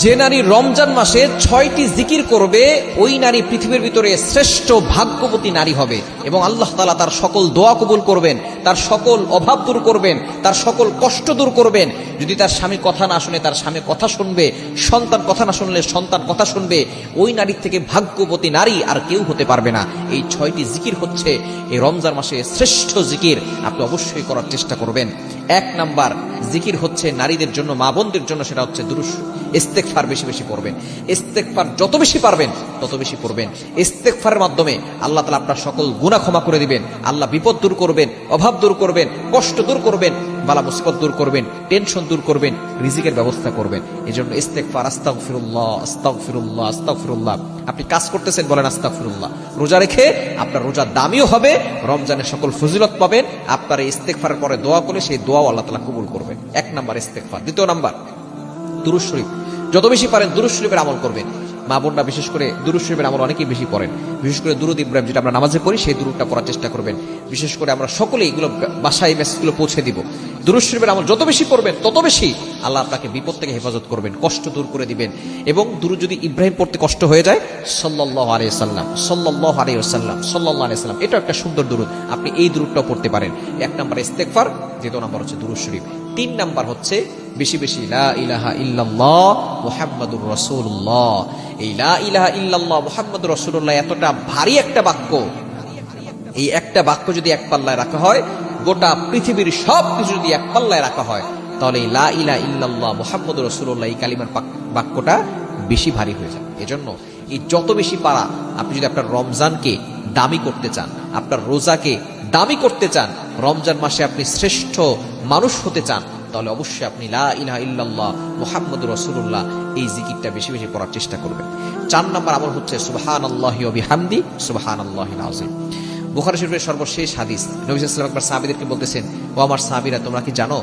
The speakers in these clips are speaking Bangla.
যে নারী রমজান মাসে ৬টি জিকির করবে ওই নারী পৃথিবীর ভিতরে শ্রেষ্ঠ ভাগ্যবতী নারী হবে এবং আল্লাহ তাআলা তার সকল দোয়া কবুল করবেন, তার সকল অভাব দূর করবেন, তার সকল কষ্ট দূর করবেন। যদি তার স্বামী কথা না শুনে তার স্বামী কথা শুনবে, সন্তান কথা না শুনলে সন্তান কথা শুনবে। ওই নারীর থেকে ভাগ্যবতী নারী আর কেউ হতে পারবে না। এই ৬টি জিকির হচ্ছে এই রমজান মাসে শ্রেষ্ঠ জিকির, আপনি অবশ্যই করার চেষ্টা করবেন। ১ নাম্বার জিকির হচ্ছে নারীদের জন্য, মা বোনদের জন্য, সেটা হচ্ছে দুরূদ ইস্তেগফার বেশি বেশি পড়বেন। ইস্তেগফার যত বেশি পারবেন তত বেশি পড়বেন। ইস্তেগফারের মাধ্যমে আল্লাহ তাআলা আপনার সকল গুনাহ ক্ষমা করে দিবেন, আল্লাহ বিপদ দূর করবেন, অভাব দূর করবেন, কষ্ট দূর করবেন, বালা মুসিবত দূর করবেন, টেনশন দূর করবেন, রিজিকের ব্যবস্থা করবেন। এজন্য ইস্তেগফার, আস্তাগফিরুল্লাহ আস্তাগফিরুল্লাহ আস্তাগফিরুল্লাহ। আপনি কাজ করতেছেন, বলেন আস্তাগফিরুল্লাহ। রোজা রেখে আপনার রোজা দামিও হবে, রমজানের সকল ফজিলত পাবেন। আপনার এই ইস্তেগফারের পরে দোয়া করে সেই দোয়াও আল্লাহ তাআলা কবুল করবেন। ১ নাম্বার ইস্তেগফার। ২ নাম্বার দুরূদ শরীফ। যত বেশি পারেন দুরূদ শরীফের আমল করবেন। মা বোনরা বিশেষ করে দুরূদ শরীফের আমল অনেকেই বেশি পড়েন, বিশেষ করে দুরূদ ইব্রাহিম যেটা আমরা নামাজে পড়ি সেই দুরূদটা পড়ার চেষ্টা করবেন। বিশেষ করে আমরা সকলেই এগুলো বাসায় মেসেজগুলো পৌঁছে দিব। দুরূদ শরীফের আমল যত বেশি পড়বেন তত বেশি আল্লাহ আপনাকে বিপদ থেকে হেফাজত করবেন, কষ্ট দূর করে দিবেন। এবং দুরূদ যদি ইব্রাহিম পড়তে কষ্ট হয়ে যায়, সাল্লাল্লাহু আলাইহি ওয়াসাল্লাম সাল্লাল্লাহু আলাইহি ওয়াসাল্লাম সাল্লাল্লাহু আলাইহি ওয়াসাল্লাম, এটা একটা সুন্দর দুরূদ, আপনি এই দুরূদটাও পড়তে পারেন। ১ নাম্বার ইস্তেগফার, ২ নাম্বার হচ্ছে দুরূদ শরীফ, ৩ নাম্বার হচ্ছে বেশি বেশি লা ইলাহা ইল্লাল্লাহ মুহাম্মাদুর রাসূলুল্লাহ। এই লা ইলাহা ইল্লাল্লাহ মুহাম্মাদুর রাসূলুল্লাহ এতটা ভারী একটা বাক্য, এই একটা বাক্য যদি এক পাল্লায় রাখা হয়, গোটা পৃথিবীর সব কিছু যদি এক পাল্লায় রাখা হয়, তাহলে এই লা ইলাহা ইল্লাল্লাহ মুহাম্মাদুর রাসূলুল্লাহ এই কালিমার বাক্যটা বেশি ভারী হয়ে যাবে। এজন্য এই যত বেশি পারা, আপনি যদি আপনার রমজানকে দামি করতে চান, আপনার রোজাকে দামি করতে চান, রমজান মাসে আপনি শ্রেষ্ঠ মানুষ হতে চান, তাহলে অবশ্যই আপনি লা ইলাহা ইল্লাল্লাহ মুহাম্মাদুর রাসূলুল্লাহ এই জিকিরটা বেশি বেশি পড়ার চেষ্টা করবেন। ৪ নাম্বার আমল হচ্ছে সুবহানাল্লাহি ওয়া বিহামদি সুবহানাল্লাহিল আযীম। বুখারী শরীফের সর্বশেষ হাদিস, নবী সাল্লাল্লাহু আলাইহি ওয়াসাল্লাম একবার সাহাবীদেরকে বলতেছেন, ও আমার সাহাবীরা, তোমরা কি জানো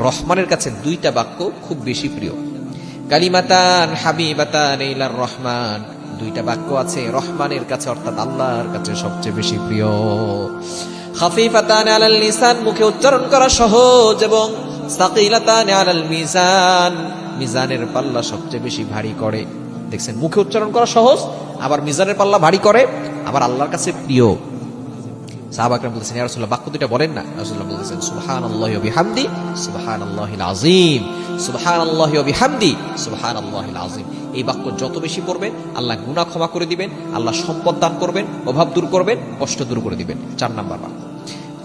রহমানের কাছে 2টা বাক্য খুব বেশি প্রিয়। কালিমাতান হাবিবাতান ইলার রহমান, 2টা বাক্য আছে রহমানের কাছে অর্থাৎ আল্লাহর কাছে সবচেয়ে বেশি প্রিয়। খাফিফাতান আলাল লিসান, মুখে উচ্চারণ করা সহজ, এবং সাকিলাতান আলাল মিজান, মিজানের পাল্লা সবচেয়ে বেশি ভারী করে। দেখছেন, মুখে উচ্চারণ করা সহজ, আবার মিজানের পাল্লা ভারী করে, আবার আল্লাহর কাছে প্রিয়। সাহাবা একরাম বলতেছেন, ইয়া রাসূলুল্লাহ বাক্য 2টা বলেন না। রাসূলুল্লাহ বলতেছেন সুবহানাল্লাহি ওয়া বিহামদি সুবহানাল্লাহিল আযীম, সুবহানাল্লাহি ওয়া বিহামদি সুবহানাল্লাহিল আযীম। এই বাক্য যত বেশি পড়বেন আল্লাহ গুনাহ ক্ষমা করে দিবেন, আল্লাহ সম্পদ দান করবেন, অভাব দূর করবেন, কষ্ট দূর করে দিবেন। 4 নাম্বার বাক্য।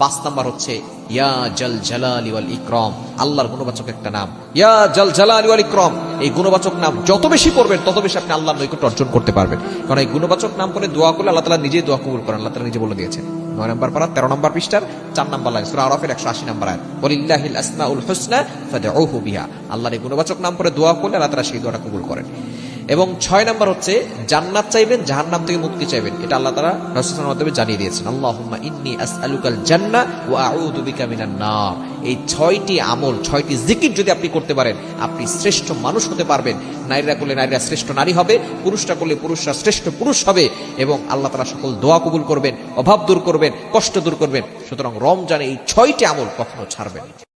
5 নাম্বার হচ্ছে ইয়া জাল জালালি ওয়াল ইকরাম, আল্লাহর গুণবাচক একটা নাম, ইয়া জাল জালালি ওয়াল ইকরাম। এই গুণবাচক নাম যত বেশি পড়বেন তত বেশি আপনি আল্লাহর নৈকট্য অর্জন করতে পারবেন। কারণ এই গুণবাচক নাম পড়ে দোয়া করলে আল্লাহ তাআলা নিজেই দোয়া কবুল করেন, আল্লাহ তাআলা নিজে বলে দিয়েছেন। 9 নাম্বার পারা 13 নাম্বার পৃষ্ঠার 4 নাম্বার লাইন, সূরা আরাফের 180 নাম্বার আয়াত, ওয়ালিল্লাহিল আসমাউল হুসনা ফাদউহু বিহা। আল্লাহর এই গুণবাচক নাম পড়ে দোয়া করলে আল্লাহ তাআলা সেই দোয়াটা কবুল করেন। এবং 6 নাম্বার হচ্ছে জান্নাত চাইবেন, জাহান্নাম থেকে মুক্তি চাইবেন। এটা আল্লাহ তাআলা রাসূলের মাধ্যমে জানিয়ে দিয়েছেন, আল্লাহুম্মা ইন্নী আসআলুকাল জান্নাহ ওয়া আউযু বিকা মিনান নার। এই 6টি আমল, 6টি জিকির যদি আপনি করতে পারেন, আপনি শ্রেষ্ঠ মানুষ হতে পারবেন। নারীরা করলে নারীরা শ্রেষ্ঠ নারী হবে, পুরুষরা করলে পুরুষরা শ্রেষ্ঠ পুরুষ হবে, এবং আল্লাহ তাআলা সকল দোয়া কবুল করবেন, অভাব দূর করবেন, কষ্ট দূর করবেন। সুতরাং রমজানে এই 6টি আমল কখনো ছাড়বেন না।